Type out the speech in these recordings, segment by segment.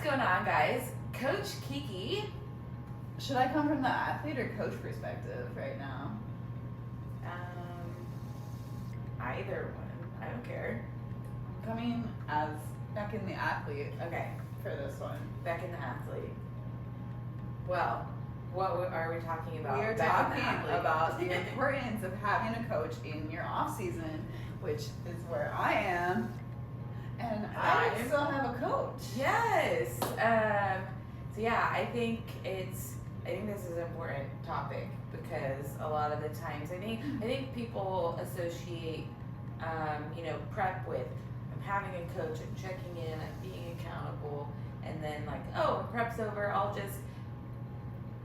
going on, guys? Coach Kiki. Should I come from the athlete or coach perspective right now? Either one. I don't care. I'm coming as Beckyn the athlete. Okay. For this one. Beckyn the athlete. Well, what are we talking about? We are Beckyn talking about the importance of having a coach in your off season, which is where I am, and I still have a coach. Yes. So yeah, I think this is an important topic because a lot of the times I think people associate prep with having a coach and checking in and being accountable, and then like, oh, when prep's over, I'll just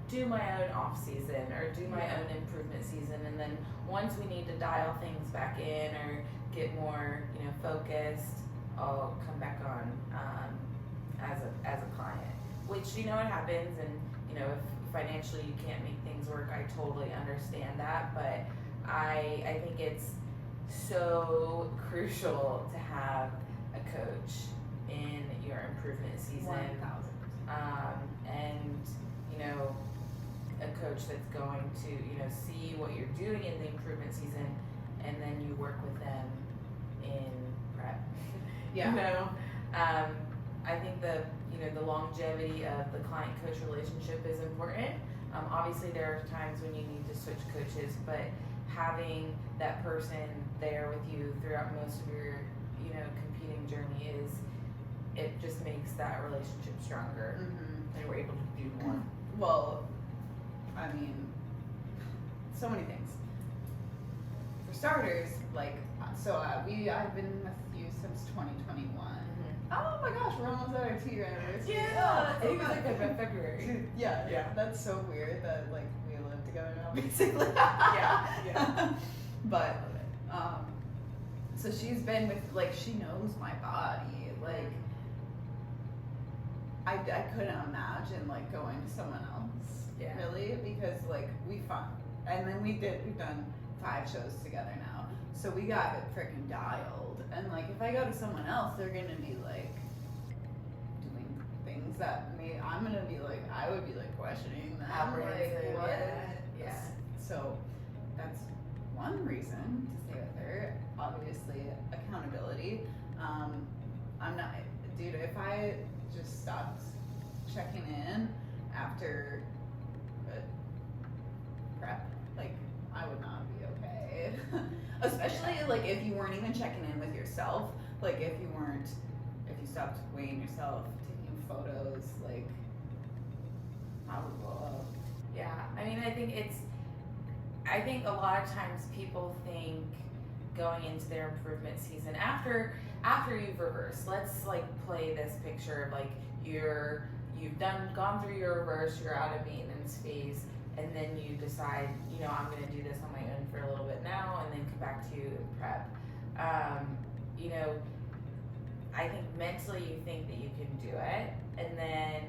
do my own off season or do my own improvement season, and then once we need to dial things back in or get more focused, I'll come back on as a client. Which it happens, and if financially you can't make things work, I totally understand that, but I think it's so crucial to have a coach in your improvement season. 1,000%. And a coach that's going to see what you're doing in the improvement season, and then you work with them in prep. I think the longevity of the client-coach relationship is important. Obviously, there are times when you need to switch coaches, but having that person there with you throughout most of your competing journey it just makes that relationship stronger, and we're able to do more. Well, I mean, so many things. For starters, I've been with you since 2021. Oh my gosh, we're almost at our 2-year anniversary. Yeah, I think it was like February. Yeah. That's so weird that we live together now, basically. yeah. But so she's been with she knows my body. I couldn't imagine going to someone else. Yeah. Really, because we fought, and then we've done 5 shows together now, so we got it freaking dialed. And if I go to someone else, they're gonna be doing things that I would be questioning them. Apprehensive. What? Yeah. So that's one reason to stay with her. Obviously, accountability. I'm not, dude. If I just stopped checking in after prep, I would not be okay. Especially if you weren't even checking in with yourself. If you stopped weighing yourself, taking photos, I would blow up. Yeah, I think a lot of times people think going into their improvement season after you've reversed. Let's play this picture of you've gone through your reverse, you're out of maintenance phase, and then you decide, I'm going to do this on my own for a little bit now, and then come back to prep. I think mentally you think that you can do it, and then,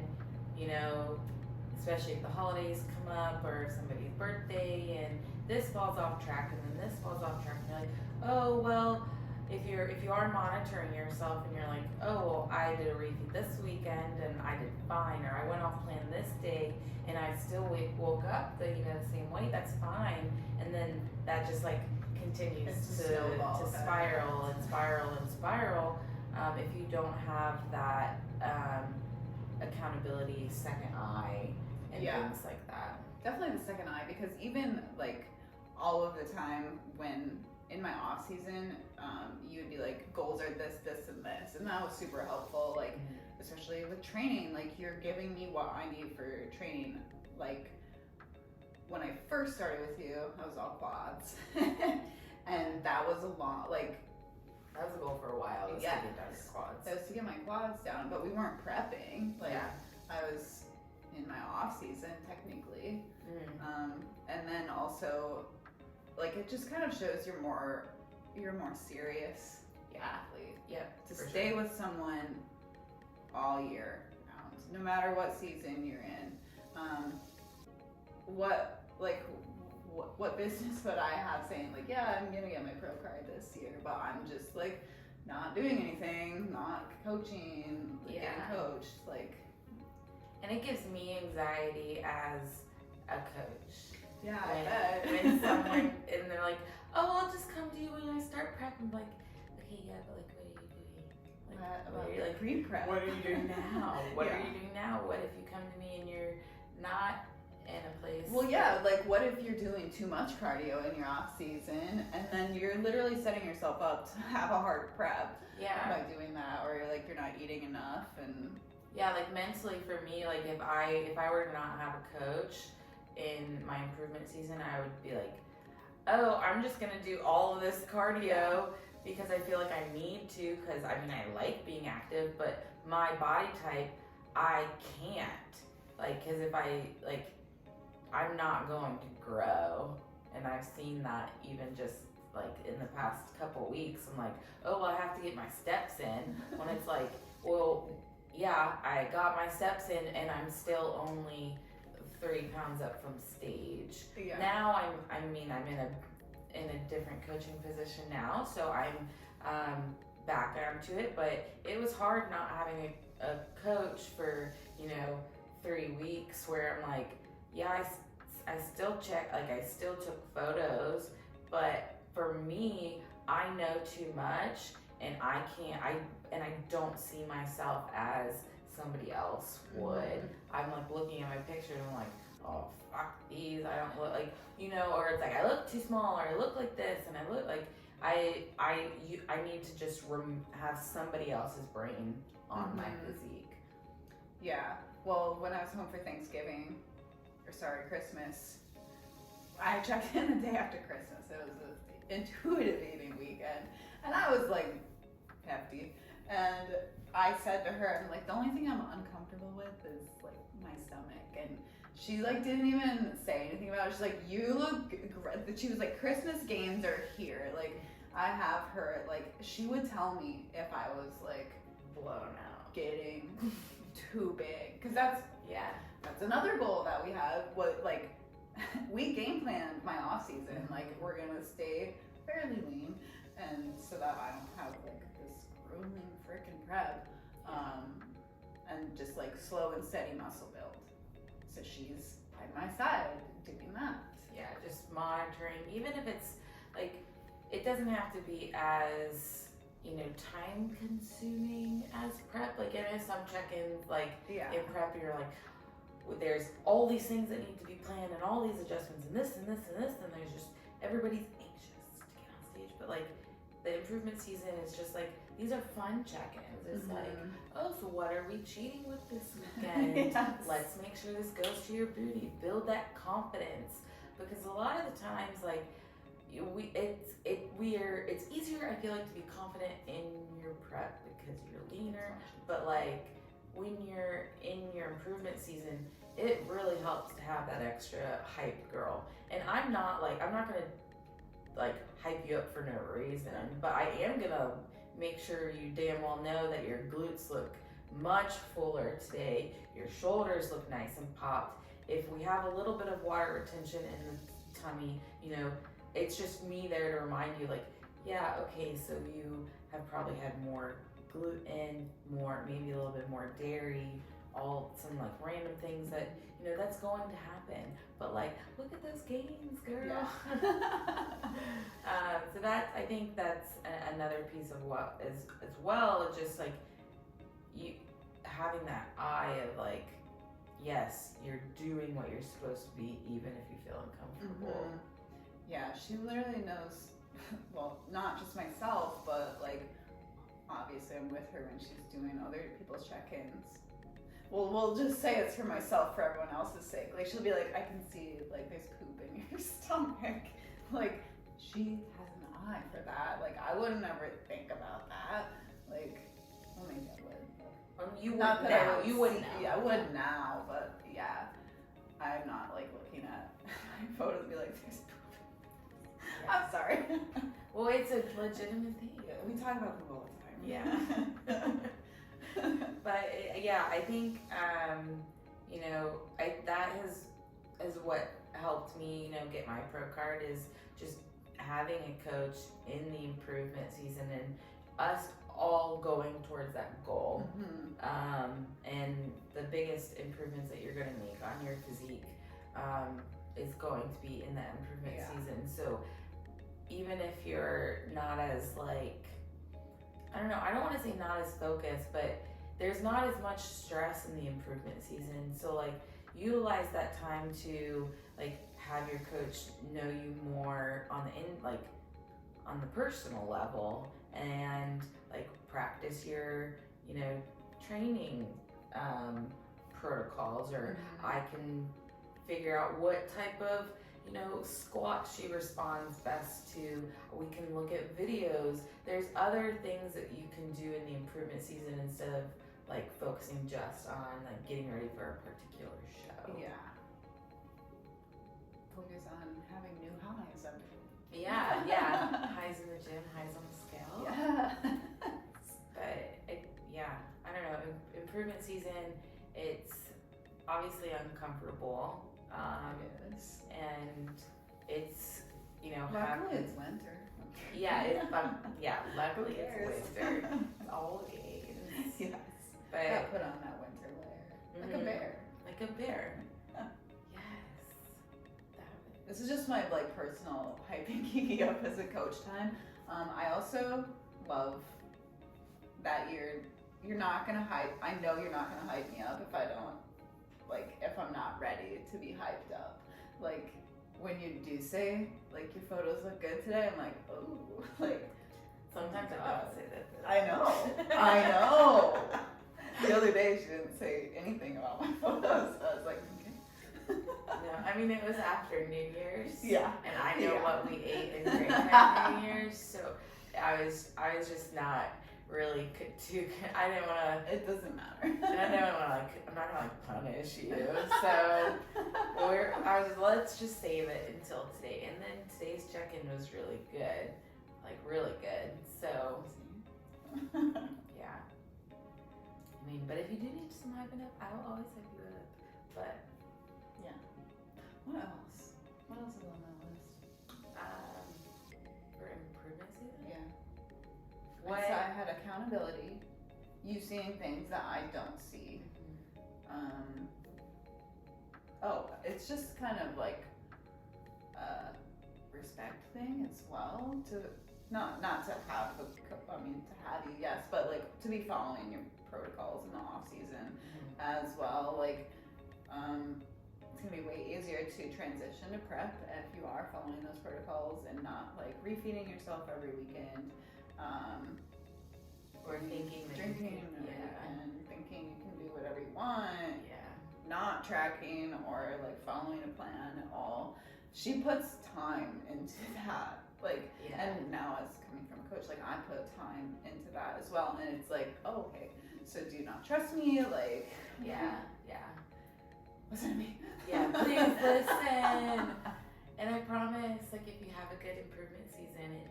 especially if the holidays come up or somebody's birthday, and this falls off track, and then this falls off track, and you're like, oh, well, if you are monitoring yourself and you're like, oh, well, I did a repeat this weekend and I did fine, or I went off plan this day and I still woke up the same weight, that's fine, and then that just continues to spiral and spiral and spiral. If you don't have that accountability, second eye, and things like that. Definitely the second eye, because even all of the time when in my off season, you'd be goals are this, and this, and that was super helpful. Especially with training, you're giving me what I need for training. When I first started with you, I was all quads, and that was a lot. That was a goal for a while. To get down your quads. That was to get my quads down, but we weren't prepping. I was in my off season technically, and then also. It just kind of shows you're more serious athlete. Yep. To stay with someone all year round, no matter what season you're in. What business would I have saying I'm gonna get my pro card this year, but I'm just not doing anything, not coaching, getting coached. And it gives me anxiety as a coach. Yeah, I bet. When someone, and they're like, oh, I'll just come to you when I start prep. I'm like, okay, yeah, but like, what are you doing? Like, What are you, like, pre-prep? What are you doing now? What Yeah. are you doing now? What if you come to me and you're not in a place? Well, yeah, like what if you're doing too much cardio in your off season and then you're literally setting yourself up to have a hard prep by doing that, or you're not eating enough and yeah, like mentally for me, like if I were to not have a coach in my improvement season, I would be like, oh, I'm just gonna do all of this cardio because I feel like I need to, because I mean I like being active, but my body type, I can't, like, because if I'm not going to grow. And I've seen that even just like in the past couple weeks. I'm like, oh, well, I have to get my steps in. When it's like, well, yeah, I got my steps in and I'm still only 3 pounds up from stage. Yeah. Now I'm in a different coaching position now, so I'm back onto it. But it was hard not having a coach for 3 weeks where I'm like, yeah, I still check, like I still took photos, but for me, I know too much and I don't see myself as somebody else would. Mm-hmm. I'm like looking at my pictures and I'm like, oh, fuck these, I don't look like, or it's like I look too small, or I look like this, and I look like, I need to just have somebody else's brain on my physique. Yeah, well, when I was home for Thanksgiving, Christmas, I checked in the day after Christmas. It was an intuitive eating weekend, and I was like hefty, and I said to her, I'm like, the only thing I'm uncomfortable with is like my stomach, and she like didn't even say anything about it. She's like, you look great. She was like, Christmas gains are here. Like, I have her, like, she would tell me if I was like blown out, getting too big, because that's another goal that we have. We game planned my off season, like we're gonna stay fairly lean, and so that I don't have like this grueling freaking prep, and just like slow and steady muscle build. So she's by my side doing that. Yeah, just monitoring, even if it's like, it doesn't have to be as time consuming as prep. Like, it is some check-ins, like in prep, you're like, there's all these things that need to be planned and all these adjustments and this and this and this, and there's just, everybody's anxious to get on stage. But like the improvement season is just like, these are fun check-ins. It's like, oh, so what are we cheating with this weekend? Yes. Let's make sure this goes to your booty. Build that confidence, because a lot of the times, like, it's easier, I feel like, to be confident in your prep because you're leaner, but like when you're in your improvement season, it really helps to have that extra hype girl. And I'm not gonna like hype you up for no reason, but I am gonna make sure you damn well know that your glutes look much fuller today, your shoulders look nice and popped. If we have a little bit of water retention in the tummy, it's just me there to remind you, like, yeah, okay, so you have probably had more gluten, maybe a little bit more dairy, some like random things that, that's going to happen. But like, look at those gains, girl. Yeah. So I think that's another piece of what is as well, just like you having that eye of like, yes, you're doing what you're supposed to be, even if you feel uncomfortable. Mm-hmm. Yeah, she literally knows, well, not just myself, but like, obviously I'm with her when she's doing other people's check-ins. Well, we'll just say it's for myself, for everyone else's sake. Like, she'll be like, I can see, like, there's poop in your stomach. Like, she has an eye for that. Like, I wouldn't ever think about that. Like, well, maybe I would. You wouldn't now. You wouldn't now. Yeah, I would now, but yeah. I'm not, like, looking at my photos and be like, there's poop. Yeah. I'm sorry. Well, it's a legitimate thing. Yeah, we talk about them all the time. Yeah. But yeah, I think that is what helped me, get my pro card, is just having a coach in the improvement season and us all going towards that goal. Mm-hmm. And the biggest improvement improvements that you're going to make on your physique is going to be in that improvement season. So even if you're not as like, I don't know, I don't want to say not as focused, but there's not as much stress in the improvement season. So like utilize that time to like have your coach know you more on the personal level, and like practice your, you know, training protocols, or I can figure out what type of, you know, squat she responds best to. We can look at videos. There's other things that you can do in the improvement season instead of like focusing just on like getting ready for a particular show. Yeah. Focus on having new highs. Yeah. Highs in the gym, highs on the scale. Yeah. But I don't know. Improvement season, it's obviously uncomfortable. It is. And it's, you know, luckily it's winter. Luckily it's winter. It's all games. Yes. But gotta put on that winter layer. Like a bear. Like a bear. Yes. This is just my like personal hyping Kiki up as a coach time. I also love that you're not gonna hype. I know you're not gonna hype me up if I don't, like, if I'm not ready to be hyped up. Like when you do say like your photos look good today, I'm like, oh, like sometimes I don't say that. I know. The other day she didn't say anything about my photos. I was like, okay. No, I mean, it was after New Year's. Yeah. And I know what we ate in Great New Year's, so I was just not really too. I didn't want to. It doesn't matter. And I didn't want to I'm not gonna punish you. So let's just save it until today. And then today's check-in was really good, like really good. So yeah. I mean, but if you do need some hyping up, I will always hype you up. But yeah. What else? What else is on that list? For improvement season? Yeah. What? So I had accountability. You seeing things that I don't see. It's just kind of like a respect thing as well. To not to have to have you, yes, but like to be following your protocols in the off season as well. Like it's gonna be way easier to transition to prep if you are following those protocols and not like refeeding yourself every weekend. Or thinking that drinking and thinking you can do whatever you want. Yeah. Not tracking or like following a plan at all. She puts time into that. Like, and now as coming from a coach, like I put time into that as well. And it's like, oh, okay, so do you not trust me? Like, yeah. Listen to me. Yeah, please listen. And I promise, like, if you have a good improvement season, it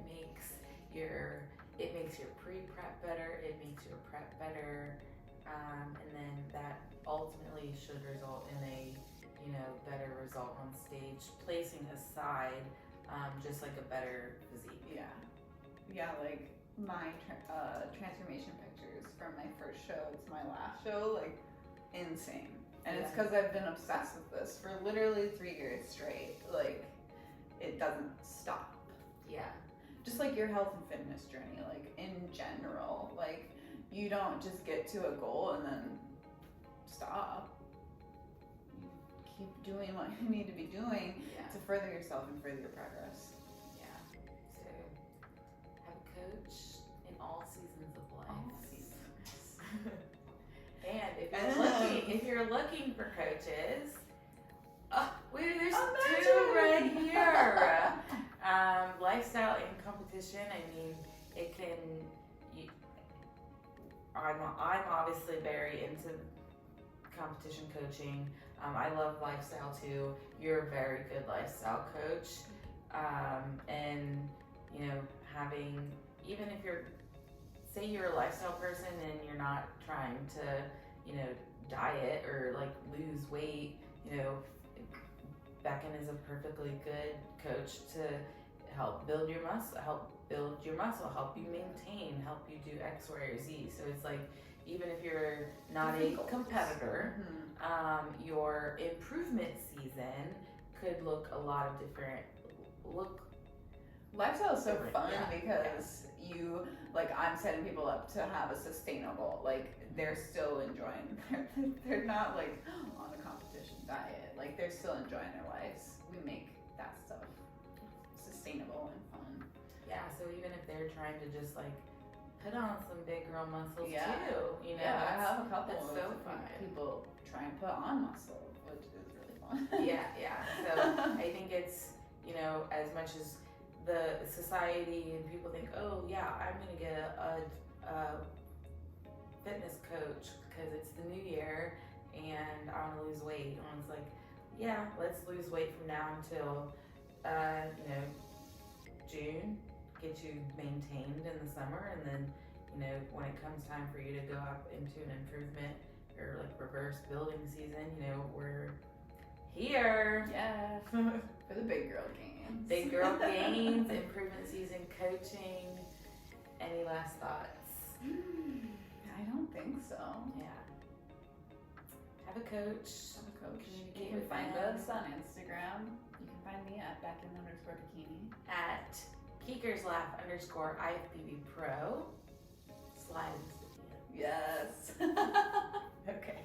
makes your pre-prep better, it makes your prep better, and then that ultimately should result in a, you know, better result on stage, placing aside just like a better physique. Yeah, like my transformation pictures from my first show to my last show, like insane. And it's because I've been obsessed with this for literally 3 years straight. Like, it doesn't stop. Yeah. Just like your health and fitness journey, like in general, like you don't just get to a goal and then stop. You keep doing what you need to be doing to further yourself and further your progress. Yeah. So have a coach in all seasons of life. All seasons. And if you're looking for coaches, there's two right here. Lifestyle and competition. I mean, it can. I'm obviously very into competition coaching. I love lifestyle too. You're a very good lifestyle coach, and you know, having, even if say you're a lifestyle person and you're not trying to, you know, diet or like lose weight, you know, Beckyn is a perfectly good coach to help build your muscle, help you maintain, help you do X, Y, or Z. So it's like even if you're not a competitor, your improvement season could look a lot of different. Lifestyle is so Different, fun yeah, because you, like, I'm setting people up to have a sustainable, like, they're still enjoying, they're not like on a competition diet, like they're still enjoying their lives. We make that stuff sustainable and fun. Yeah, so even if they're trying to just like put on some big girl muscles Yeah. too, you know, Yeah, I have a couple that's of so fun. people try and put on muscle, which is really fun. yeah. So I think it's, you know, as much as the society and people think, oh yeah, I'm gonna get a fitness coach because it's the new year and I want to lose weight. And it's like, yeah, let's lose weight from now until you know, June, get you maintained in the summer, and then, you know, when it comes time for you to go up into an improvement or like reverse building season, you know, we're here. Yeah, for the big girl gains. Big girl gains, improvement season, coaching. Any last thoughts? I don't think so. Yeah. Have a coach. Have a coach. You Communicate can with find them. us on Instagram. You can find me at Beckyn_Bikini. At KeekersLaugh_IFBB Pro. Slide into the DM. Yes. Okay.